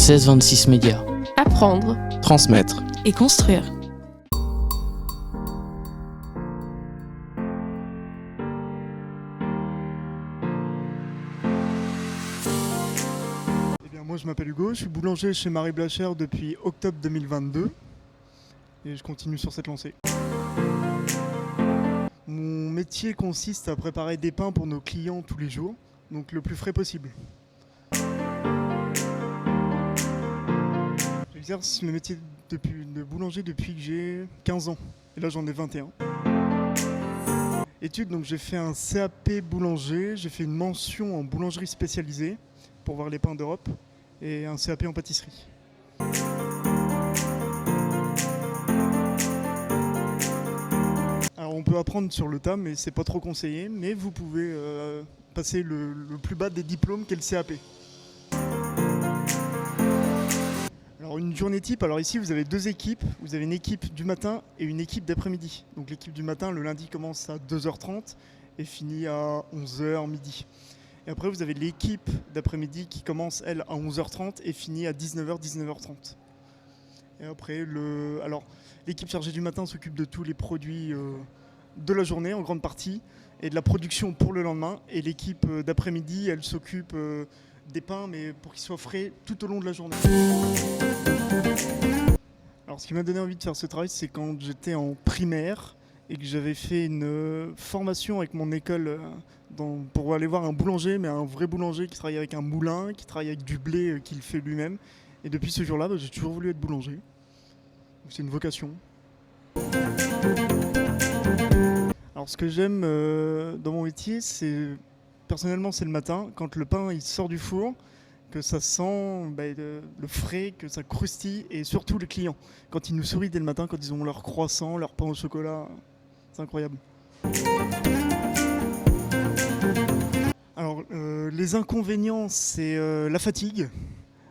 1626 Médias. Apprendre, transmettre et construire. Moi je m'appelle Hugo, je suis boulanger chez Marie Blachère depuis octobre 2022 et je continue sur cette lancée. Mon métier consiste à préparer des pains pour nos clients tous les jours, donc le plus frais possible. J'exerce le métier de boulanger depuis que j'ai 15 ans et là j'en ai 21. Études, donc j'ai fait un CAP boulanger, j'ai fait une mention en boulangerie spécialisée pour voir les pains d'Europe et un CAP en pâtisserie. Alors on peut apprendre sur le tas, mais c'est pas trop conseillé, mais vous pouvez passer le plus bas des diplômes qu'est le CAP. Alors une journée type, alors ici vous avez deux équipes, vous avez une équipe du matin et une équipe d'après-midi. Donc l'équipe du matin, le lundi commence à 2h30 et finit à 11h midi. Et après, vous avez l'équipe d'après-midi qui commence, elle, à 11h30 et finit à 19h, 19h30. Et après, l'équipe chargée du matin s'occupe de tous les produits de la journée, en grande partie, et de la production pour le lendemain. Et l'équipe d'après-midi, elle s'occupe des pains, mais pour qu'ils soient frais tout au long de la journée. Alors, ce qui m'a donné envie de faire ce travail, c'est quand j'étais en primaire et que j'avais fait une formation avec mon école pour aller voir un boulanger, mais un vrai boulanger qui travaille avec un moulin, qui travaille avec du blé qu'il fait lui-même. Et depuis ce jour-là, j'ai toujours voulu être boulanger. C'est une vocation. Alors ce que j'aime dans mon métier, personnellement, c'est le matin, quand le pain il sort du four, que ça sent le frais, que ça croustille, et surtout les clients. Quand ils nous sourient dès le matin, quand ils ont leur croissant, leur pain au chocolat, c'est incroyable. Alors, les inconvénients, c'est la fatigue.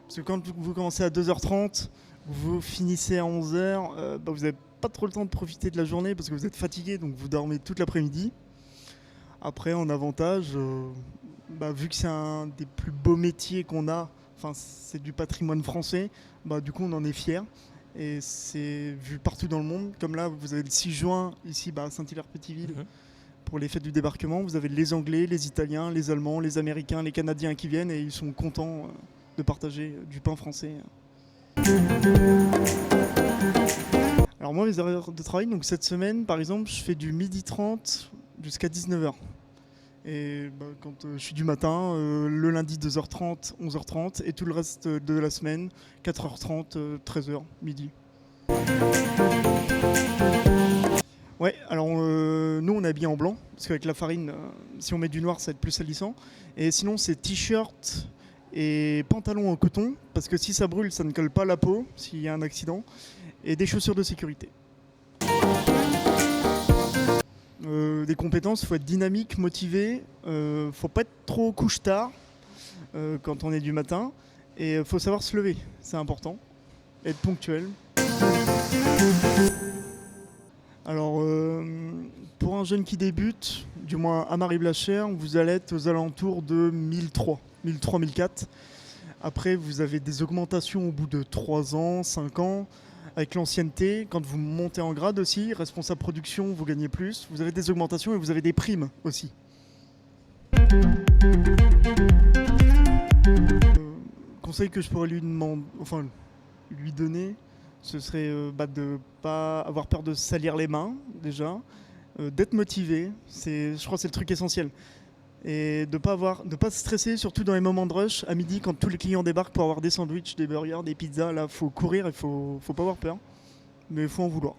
Parce que quand vous commencez à 2h30, vous finissez à 11h, vous n'avez pas trop le temps de profiter de la journée parce que vous êtes fatigué, donc vous dormez toute l'après-midi. Après, en avantage, vu que c'est un des plus beaux métiers qu'on a, c'est du patrimoine français, du coup on en est fiers. Et c'est vu partout dans le monde. Comme là, vous avez le 6 juin, ici à Saint-Hilaire-Pétiville, pour les fêtes du débarquement. Vous avez les Anglais, les Italiens, les Allemands, les Américains, les Canadiens qui viennent et ils sont contents de partager du pain français. Alors moi, mes horaires de travail, donc cette semaine, par exemple, je fais du 12h30 jusqu'à 19h. Et quand je suis du matin, le lundi 2h30, 11h30 et tout le reste de la semaine, 4h30, 13h, midi. Ouais, alors nous on est habillés en blanc, parce qu'avec la farine, si on met du noir ça va être plus salissant. Et sinon c'est t-shirt et pantalon en coton, parce que si ça brûle ça ne colle pas la peau, s'il y a un accident. Et des chaussures de sécurité. Des compétences, il faut être dynamique, motivé, faut pas être trop couche-tard quand on est du matin, et il faut savoir se lever, c'est important, être ponctuel. Alors, pour un jeune qui débute, du moins à Marie Blachère, vous allez être aux alentours de 1003, 1004. Après, vous avez des augmentations au bout de 3 ans, 5 ans. Avec l'ancienneté, quand vous montez en grade aussi, responsable production, vous gagnez plus. Vous avez des augmentations et vous avez des primes aussi. Conseil que je pourrais lui donner, ce serait de ne pas avoir peur de salir les mains, déjà, d'être motivé, je crois que c'est le truc essentiel. Et de pas stresser, surtout dans les moments de rush, à midi, quand tous les clients débarquent pour avoir des sandwichs, des burgers, des pizzas, là, faut courir, il faut pas avoir peur, mais il faut en vouloir.